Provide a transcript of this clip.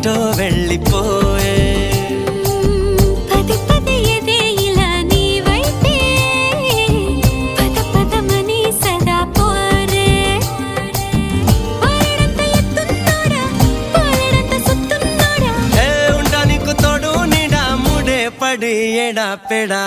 ఎటో వెళ్ళిపోయే పది పది ఎదే ఇలా నీ వైపే పద పదమని సదా పోరే పోరడంత ఎత్తున్నోడా పోరడంత సుత్తున్నోడా ఏ ఉండా నీకు తోడు నీడా ముడే పడి ఎడా పెడా